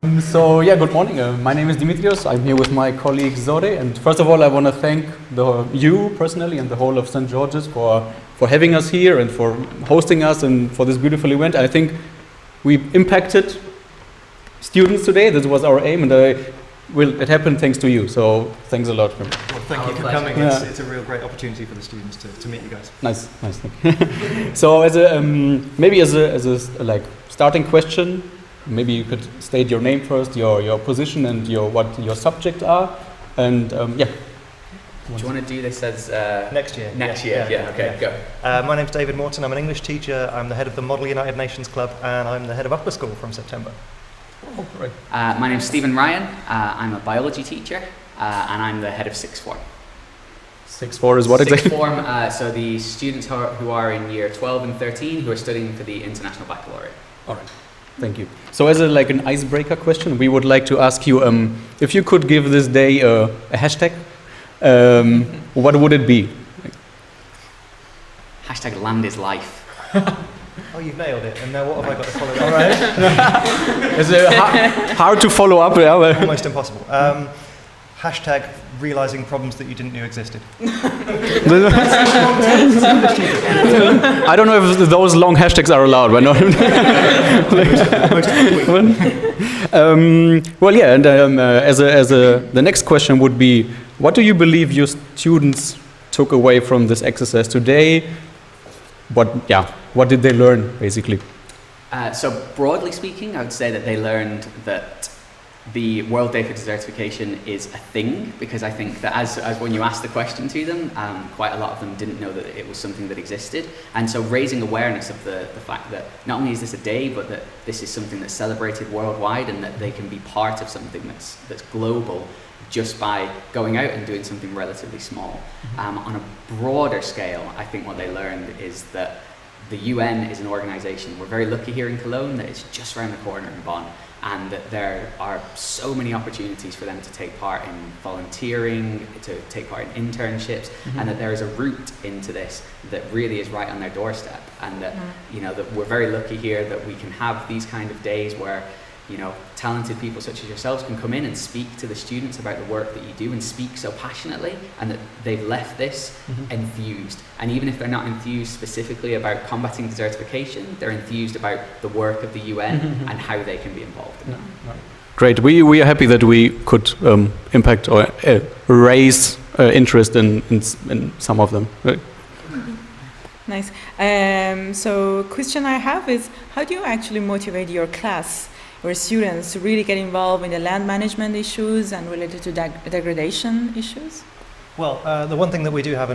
Good morning. My name is Dimitrios. I'm here with my colleague Zore. And first of all, I want to thank you personally and the whole of St. George's for having us here and for hosting us and for this beautiful event. I think we impacted students today. This was our aim, and it happened thanks to you. So thanks a lot. Well, thank you for coming. Yeah. It's a real great opportunity for the students to meet you guys. Nice. Thank you. So as a like starting question, maybe you could state your name first, your position, and what your subjects are, and Do you want to do this as next year? Next year. Okay, go. My name's David Morton. I'm an English teacher. I'm the head of the Model United Nations Club, and I'm the head of Upper School from September. Oh, right. My name's Stephen Ryan. I'm a biology teacher, and I'm the head of Sixth Form. Sixth Form is what exactly? Sixth Form. So the students who are in year 12 and 13 who are studying for the International Baccalaureate. All right. Thank you. So as an icebreaker question, we would like to ask you if you could give this day a hashtag, what would it be? Hashtag land is life. Oh, you've nailed it. And now what have I got to follow that? All right. It's hard to follow up. Yeah, well. Almost impossible. Hashtag realising problems that you didn't know existed. I don't know if those long hashtags are allowed. But no. The next question would be, what do you believe your students took away from this exercise today? What did they learn, basically? So broadly speaking, I would say that they learned that the World Day for Desertification is a thing, because I think that as when you ask the question to them, quite a lot of them didn't know that it was something that existed. And so raising awareness of the fact that not only is this a day, but that this is something that's celebrated worldwide, and that they can be part of something that's global just by going out and doing something relatively small. On a broader scale, I think what they learned is that the UN is an organisation. We're very lucky here in Cologne that it's just around the corner in Bonn, and that there are so many opportunities for them to take part in volunteering, to take part in internships, and that there is a route into this that really is right on their doorstep, and that that we're very lucky here that we can have these kind of days where talented people such as yourselves can come in and speak to the students about the work that you do, and speak so passionately, and that they've left this enthused. And even if they're not enthused specifically about combating desertification, they're enthused about the work of the UN and how they can be involved in that. Great. We are happy that we could impact or raise interest in some of them. Right. Nice. So question I have is, how do you actually motivate your class or students to really get involved in the land management issues and related to degradation issues? Well, the one thing that we do have,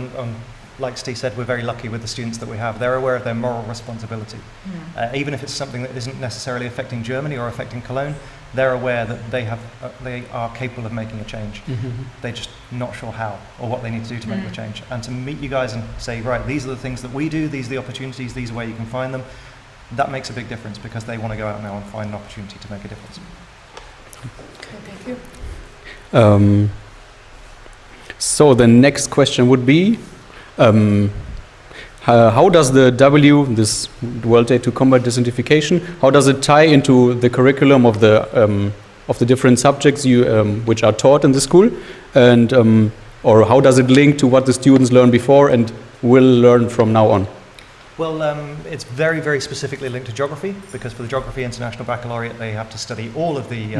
like Steve said, we're very lucky with the students that we have. They're aware of their moral responsibility. Even if it's something that isn't necessarily affecting Germany or affecting Cologne, they're aware that they are capable of making a change. They're just not sure how or what they need to do to make the change. And to meet you guys and say, right, these are the things that we do, these are the opportunities, these are where you can find them, that makes a big difference, because they want to go out now and find an opportunity to make a difference. Okay, thank you. So the next question would be, how does the this World Day to Combat Desertification, how does it tie into the curriculum of the different subjects which are taught in the school, and or how does it link to what the students learned before and will learn from now on? Well, it's very, very specifically linked to geography, because for the Geography International Baccalaureate, they have to study all of the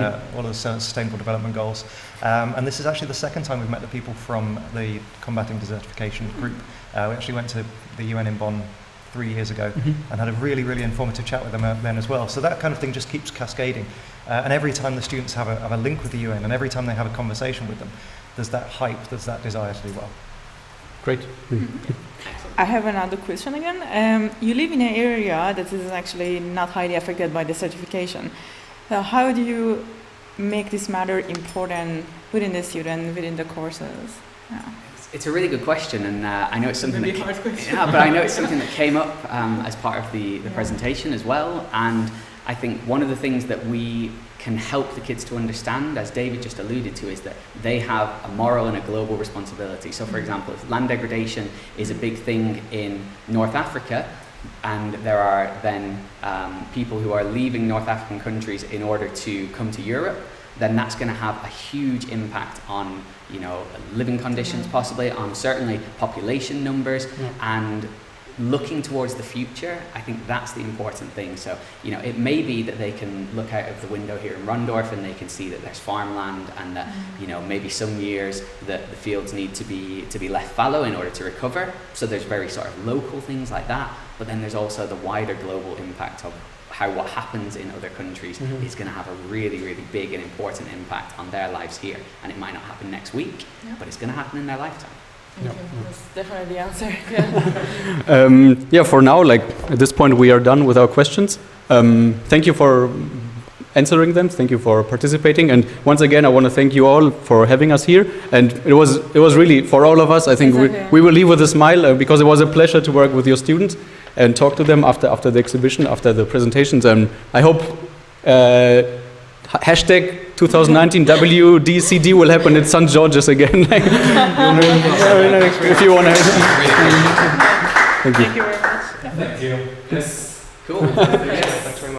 Sustainable Development Goals. And this is actually the second time we've met the people from the Combating Desertification group. We actually went to the UN in Bonn 3 years ago and had a really, really informative chat with them then as well. So that kind of thing just keeps cascading. And every time the students have a link with the UN, and every time they have a conversation with them, there's that hype, there's that desire to do well. Great. I have another question again. You live in an area that is actually not highly affected by desertification. So how do you make this matter important within the student, within the courses? Yeah. It's a really good question, and I know it's something but I know it's something that came up as part of the presentation as well. And I think one of the things that we can help the kids to understand, as David just alluded to, is that they have a moral and a global responsibility. So for example, if land degradation is a big thing in North Africa, and there are then people who are leaving North African countries in order to come to Europe, then that's going to have a huge impact on, you know, living conditions, possibly on certainly population numbers, and looking towards the future. I think that's the important thing. So, you know, it may be that they can look out of the window here in Rondorf and they can see that there's farmland, and that, you know, maybe some years that the fields need to be left fallow in order to recover. So there's very sort of local things like that, but then there's also the wider global impact of how what happens in other countries is going to have a really, really big and important impact on their lives here. And it might not happen next week, but it's going to happen in their lifetime. Thank you. That's definitely the answer. Yeah, for now, like at this point, we are done with our questions. Thank you for answering them. Thank you for participating. And once again, I want to thank you all for having us here. And it was really, for all of us, I think we will leave with a smile, because it was a pleasure to work with your students and talk to them after the exhibition, after the presentations. And I hope hashtag 2019 WDCD will happen at St. George's again. If you want to. Thank you. Thank you very much. Thank you. Yes. Cool. Thanks very much.